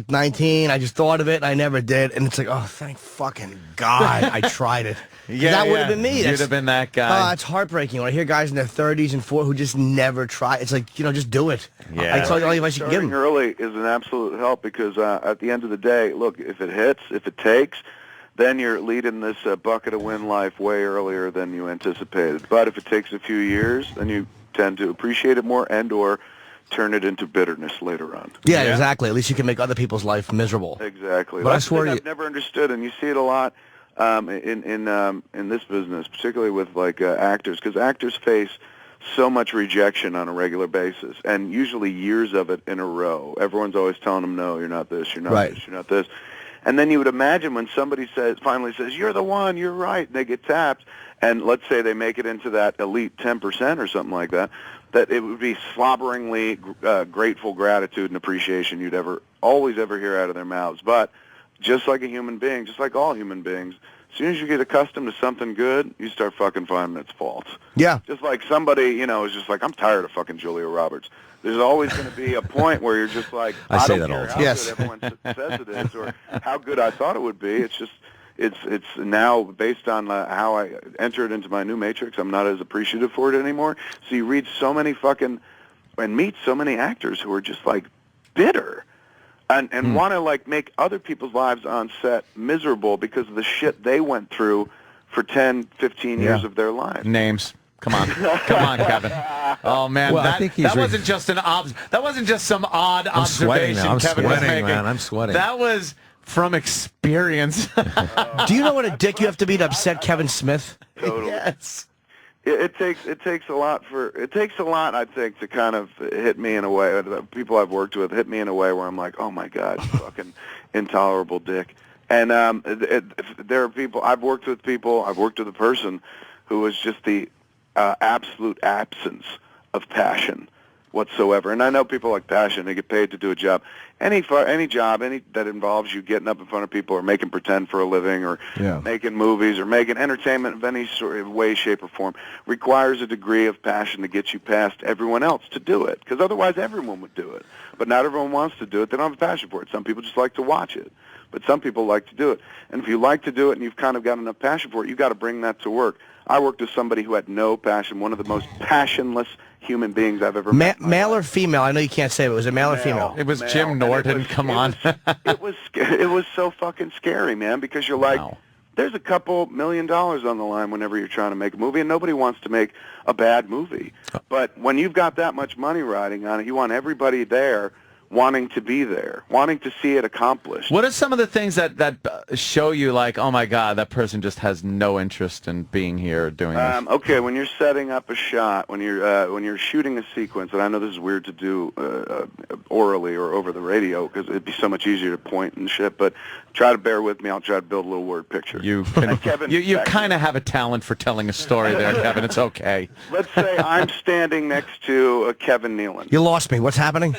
19. I just thought of it, and I never did. And it's like, oh, thank fucking God I tried it. That would have been me. You'd have been that guy. It's heartbreaking when I hear guys in their 30s and 40s who just never try. It's like, just do it. Yeah. I tell you, if I should give them. Early is an absolute help because at the end of the day, look, if it hits, if it takes, then you're leading this bucket of win life way earlier than you anticipated. But if it takes a few years, then you tend to appreciate it more and or turn it into bitterness later on. Yeah, exactly. At least you can make other people's life miserable. Exactly. But That's the thing I've never understood, and you see it a lot in this business, particularly with actors, because actors face so much rejection on a regular basis, and usually years of it in a row. Everyone's always telling them, no, you're not this, you're not this, you're not this. And then you would imagine when somebody finally says, you're the one, you're right, and they get tapped, and let's say they make it into that elite 10% or something like that, that it would be slobberingly grateful gratitude and appreciation you'd always ever hear out of their mouths. But just like a human being, just like all human beings, as soon as you get accustomed to something good, you start fucking finding its faults. Yeah. Just like somebody, is just like, I'm tired of fucking Julia Roberts. There's always going to be a point where you're just like, I don't care how good everyone says it is or how good I thought it would be. It's just, it's now based on how I entered into my new matrix. I'm not as appreciative for it anymore. So you read so many and meet so many actors who are just like bitter and want to make other people's lives on set miserable because of the shit they went through for 10, 15 years of their lives. Names. Come on, Kevin. Oh man, well, that wasn't just that wasn't just some odd observation Kevin was making. Man, I'm sweating. That was from experience. Do you know what a dick you have to be to upset Kevin Smith? Totally. Yes. It takes a lot, I think, to kind of hit me in a way. The people I've worked with hit me in a way where I'm like, oh my God, you fucking intolerable dick. And there are people I've worked with a person who was just the absolute absence of passion whatsoever. And I know people like passion; they get paid to do a job. Any job that involves you getting up in front of people or making pretend for a living or making movies or making entertainment of any sort of way, shape, or form requires a degree of passion to get you past everyone else to do it. Because otherwise, everyone would do it. But not everyone wants to do it. They don't have a passion for it. Some people just like to watch it. But some people like to do it. And if you like to do it and you've kind of got enough passion for it, you've got to bring that to work. I worked with somebody who had no passion, one of the most passionless human beings I've ever met. Male or female? I know you can't say, but was it male or female? It was Jim Norton. Come on. It was so fucking scary, man, because you're like, there's a couple $1 million on the line whenever you're trying to make a movie, and nobody wants to make a bad movie. But when you've got that much money riding on it, you want everybody there wanting to be there, wanting to see it accomplished. What are some of the things that show you like, oh my God, that person just has no interest in being here or doing this? Okay, when you're setting up a shot, when you're shooting a sequence, and I know this is weird to do orally or over the radio because it'd be so much easier to point and shit, but try to bear with me. I'll try to build a little word picture. You kind of have a talent for telling a story there, Kevin. It's okay. Let's say I'm standing next to Kevin Nealin. You lost me. What's happening?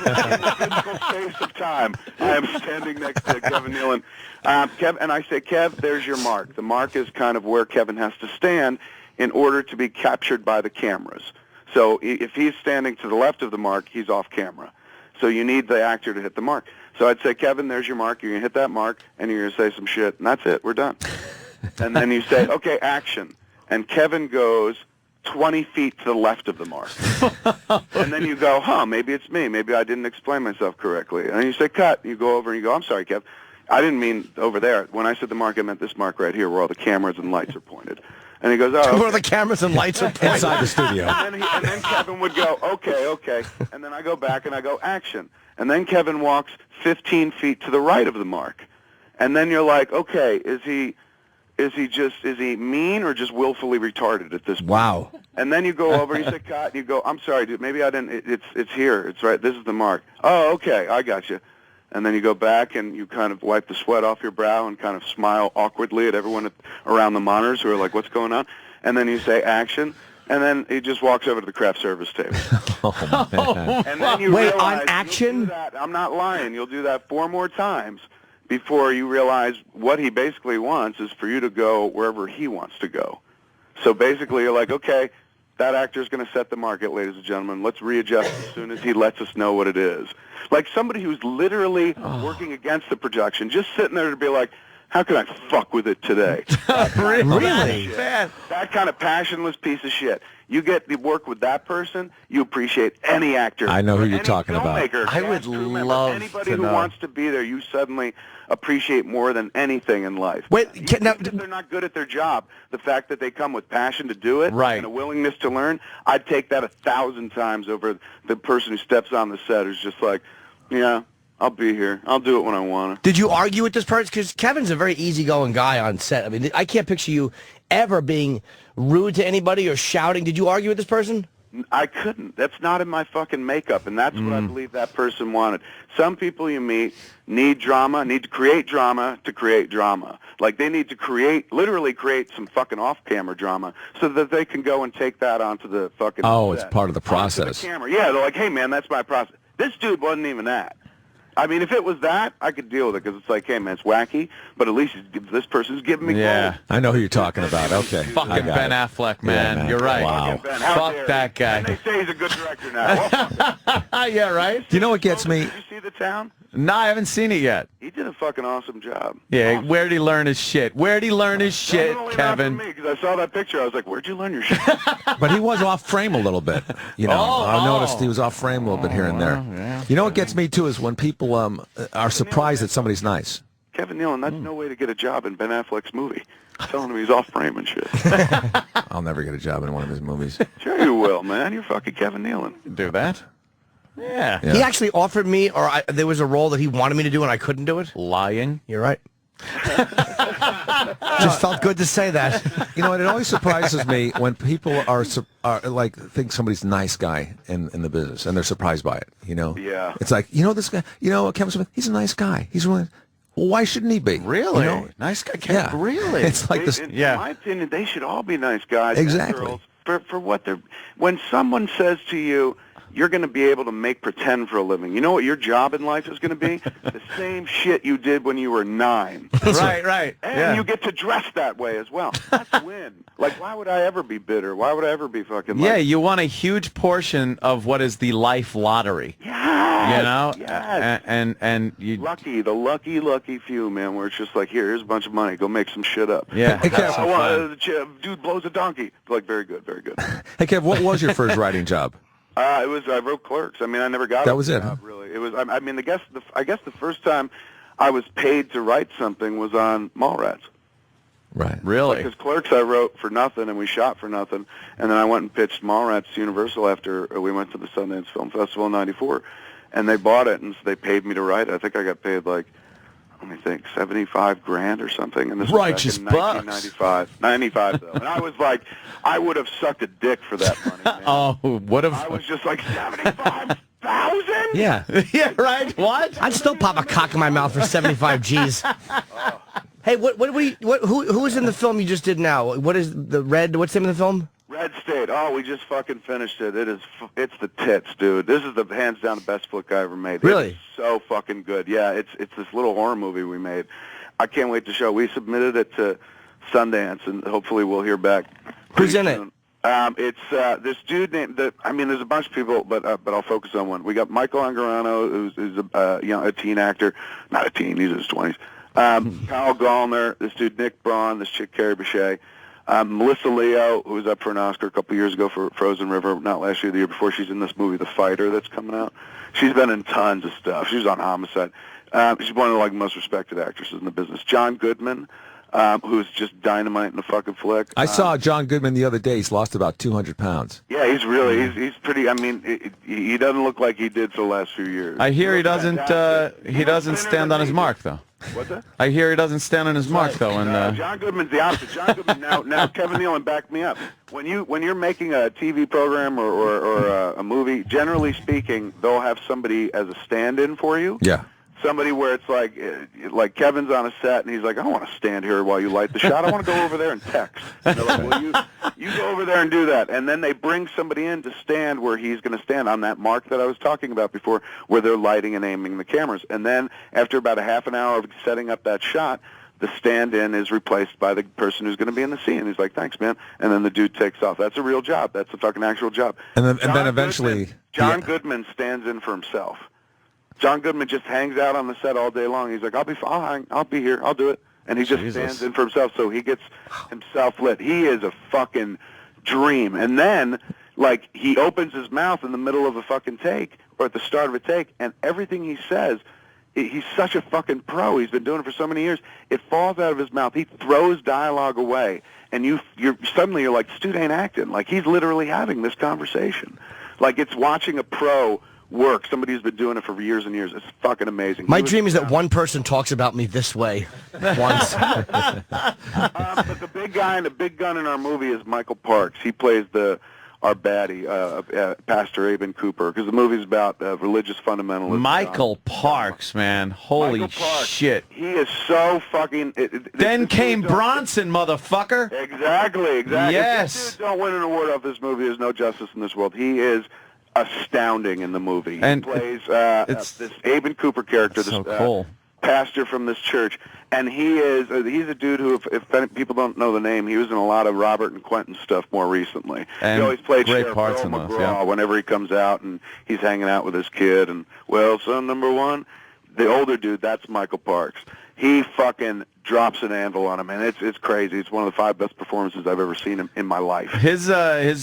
In the physical space of time, I am standing next to Kevin Nealin. And I say, Kev, there's your mark. The mark is kind of where Kevin has to stand in order to be captured by the cameras. So if he's standing to the left of the mark, he's off camera. So you need the actor to hit the mark. So I'd say, Kevin, there's your mark. You're going to hit that mark, and you're going to say some shit, and that's it. We're done. And then you say, okay, action. And Kevin goes 20 feet to the left of the mark. And then you go, maybe it's me. Maybe I didn't explain myself correctly. And you say, cut. You go over and you go, I'm sorry, Kev. I didn't mean over there. When I said the mark, I meant this mark right here where all the cameras and lights are pointed. And he goes, oh, okay. Where the cameras and lights are pointed? Inside the studio. And then Kevin would go, okay. And then I go back and I go, action. And then Kevin walks 15 feet to the right of the mark. And then you're like, okay, is he mean or just willfully retarded at this point? Wow. And then you go over, you say, cut, and you go, I'm sorry, dude, maybe I didn't, it's here, it's right, this is the mark. Oh, okay, I got you. And then you go back and you kind of wipe the sweat off your brow and kind of smile awkwardly at everyone around the monitors who are like, what's going on? And then you say, action. And then he just walks over to the craft service table. Oh, man. And then you Wait, realize on action? I'm not lying. You'll do that 4 more times before you realize what he basically wants is for you to go wherever he wants to go. So basically you're like, okay, That actor's going to set the market, ladies and gentlemen. Let's readjust as soon as he lets us know what it is. Like somebody who's literally working against the production, just sitting there to be like, how can I fuck with it today? Really? That kind of passionless piece of shit. You get to work with that person, you appreciate any actor. I know who you're any talking about. filmmaker, I would cast, crew member, love anybody to who know. wants to be there, you suddenly appreciate more than anything in life. Wait, Even now, if they're not good at their job, the fact that they come with passion to do it Right. and a willingness to learn, I'd take that 1,000 times over the person who steps on the set who's just like, yeah, I'll be here. I'll do it when I want to. did you argue with this person? Because Kevin's a very easygoing guy on set. I mean, I can't picture you ever being rude to anybody or shouting. Did you argue with this person? I couldn't. That's not in my fucking makeup, and that's what I believe that person wanted. Some people you meet need drama, need to create drama to create drama. Like they need to literally create some fucking off-camera drama so that they can go and take that onto the fucking Oh, set, it's part of the onto process. the camera. Yeah, they're like, hey, man, that's my process. This dude wasn't even that. I mean, if it was that, I could deal with it because it's like, hey, man, it's wacky, but at least this person's giving me Yeah. gold. I know who you're talking about. Okay. Fucking I got Ben it. Affleck, man. man. You're right. Wow. Fucking Ben, how Fuck dare that he? guy. And they say he's a good director now. Well, fuck him. Yeah, right? You know what gets me? Did you see The Town? No, I haven't seen it yet. He did a fucking awesome job. Yeah, Awesome. where'd he learn his shit? Where'd he learn his shit, Definitely Kevin? not for me, because I saw that picture. I was like, where'd you learn your shit? But he was off frame a little bit. You know, I noticed he was off frame a little bit here and there. yeah. You know what gets me too is when people are surprised that somebody's nice. Kevin Nealin, that's no way to get a job in Ben Affleck's movie. Telling him he's off frame and shit. I'll never get a job in one of his movies. Sure you will, man. You're fucking Kevin Nealin. Do that? Yeah. Yeah. He actually offered me, there was a role that he wanted me to do and I couldn't do it. Lying. You're right. Just felt good to say that. You know, and it always surprises me when people are like think somebody's a nice guy in the business and they're surprised by it. You know, Yeah. It's like, you know, this guy, you know, Kevin Smith, he's a nice guy. He's really. Well, why shouldn't he be? Really? You know? Nice guy. Yeah. Really? It's like this. In Yeah. my opinion, they should all be nice guys and Exactly. girls for what they're... When someone says to you, you're going to be able to make pretend for a living. You know what your job in life is going to be? The same shit you did when you were 9. Right. And Yeah. you get to dress that way as well. That's a win. Like, why would I ever be bitter? Why would I ever be fucking like... Yeah, you want a huge portion of what is the life lottery. Yes, You know? yes. And you... The lucky few, man, where it's just like, here's a bunch of money. Go make some shit up. Yeah. Hey, have Kev, some fun. Dude blows a donkey. Like, very good, very good. Hey, Kev, what was your first writing job? I wrote Clerks. I mean, I never got That was it, job, huh? really. It was. I mean, I guess the first time I was paid to write something was on Mallrats. Right. Really? Because Clerks I wrote for nothing and we shot for nothing, and then I went and pitched Mallrats to Universal after we went to the Sundance Film Festival in '94, and they bought it and so they paid me to write it. I think I got paid like, let me think, $75,000 or something. And this Righteous was back in bucks. 1995. 95 though, and I was like, I would have sucked a dick for that money. Man. Oh, what I was if... just like 75,000. Yeah. Yeah, right? What? I'd still pop a cock in my mouth for 75 G's. Hey, who was in the film you just did now? What is the Red? What's the name of the film? Red State. Oh, we just fucking finished it. It's the tits, dude. This is the hands down the best flick I ever made. Really? It's so fucking good. Yeah, it's this little horror movie we made. I can't wait to show. We submitted it to Sundance, and hopefully we'll hear back. Who's in it? soon. It's this dude named. There's a bunch of people, but I'll focus on one. We got Michael Angarano, who's a teen actor, not a teen. He's in his 20s. Kyle Gallner, this dude Nick Braun, this chick Carrie Bechet. Melissa Leo, who was up for an Oscar a couple years ago for Frozen River, not last year, the year before. She's in this movie, The Fighter, that's coming out. She's been in tons of stuff. She was on Homicide. She's one of the most respected actresses in the business. John Goodman, who's just dynamite in the fucking flick. I saw John Goodman the other day. He's lost about 200 pounds. Yeah, he's really he's pretty. I mean, he doesn't look like he did for the last few years. I hear he looks doesn't fantastic. he doesn't looks stand on his thinner mark, though. What's that? I hear he doesn't stand on his mark, though. And John Goodman's the opposite. John Goodman now Kevin Nealin, back me up. When you're making a TV program or a movie, generally speaking, they'll have somebody as a stand-in for you. Yeah. Somebody where it's like Kevin's on a set and he's like, I don't want to stand here while you light the shot. I want to go over there and text. And they're like, well, you go over there and do that. And then they bring somebody in to stand where he's going to stand on that mark that I was talking about before, where they're lighting and aiming the cameras. And then after about a half an hour of setting up that shot, the stand-in is replaced by the person who's going to be in the scene. He's like, thanks, man. And then the dude takes off. That's a real job. That's a fucking actual job. And then eventually... John Goodman stands in for himself. John Goodman just hangs out on the set all day long. He's like, I'll be here. I'll do it. And he just stands in for himself, so he gets himself lit. He is a fucking dream. And then, like, he opens his mouth in the middle of a fucking take, or at the start of a take, and everything he says, he's such a fucking pro. He's been doing it for so many years. It falls out of his mouth. He throws dialogue away, and you're like, this dude ain't acting. Like, he's literally having this conversation. Like, it's watching a pro work. Somebody who's been doing it for years and years. It's fucking amazing. My dream is that one person talks about me this way once. But the big guy and the big gun in our movie is Michael Parks. He plays our baddie, Pastor Aben Cooper, because the movie's about religious fundamentalism. Michael Parks, man. Holy shit. He is so fucking... Then came Bronson, motherfucker. Exactly. Yes. If this dude don't win an award off this movie, there's no justice in this world. He is astounding in the movie. And he plays this Aben Cooper character, this cool. pastor from this church, and he's a dude who, if people don't know the name, he was in a lot of Robert and Quentin stuff more recently. And he always played great Sheriff parts Earl in those, McGraw yeah. whenever he comes out and he's hanging out with his kid, and, well, son number one, the older dude, that's Michael Parks. He fucking drops an anvil on him, and it's crazy. It's one of the 5 best performances I've ever seen in my life. His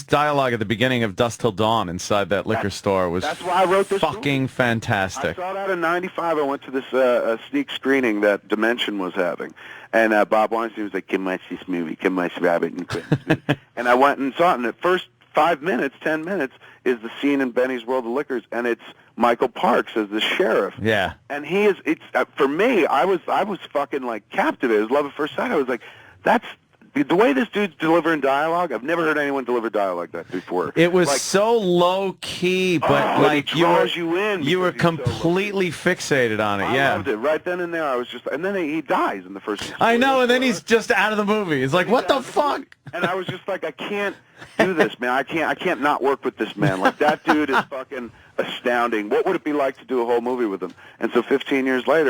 dialogue at the beginning of Dusk Till Dawn inside that liquor store was that's why I wrote this fucking movie. fantastic. I saw that in '95. I went to this sneak screening that Dimension was having, and Bob Weinstein was like, "Come watch this movie. Come watch Robert and Quentin." And I went and saw it, and the first 5 minutes, 10 minutes is the scene in Benny's World of Liquors, and it's Michael Parks as the sheriff. Yeah. And it's for me, I was fucking like captivated. It was love at first sight. I was like, that's the way this dude's delivering dialogue. I've never heard anyone deliver dialogue like that before. It was like, so low key, but like he draws you in. You were because he's so completely fixated on it. I loved it. Right then and there, I was just, and then he dies in the first. I know, and then he's just out of the movie. It's like, what the fuck? And I was just like, I can't do this, man. I can't not work with this man. Like, that dude is fucking astounding. What would it be like to do a whole movie with him? And so 15 years later.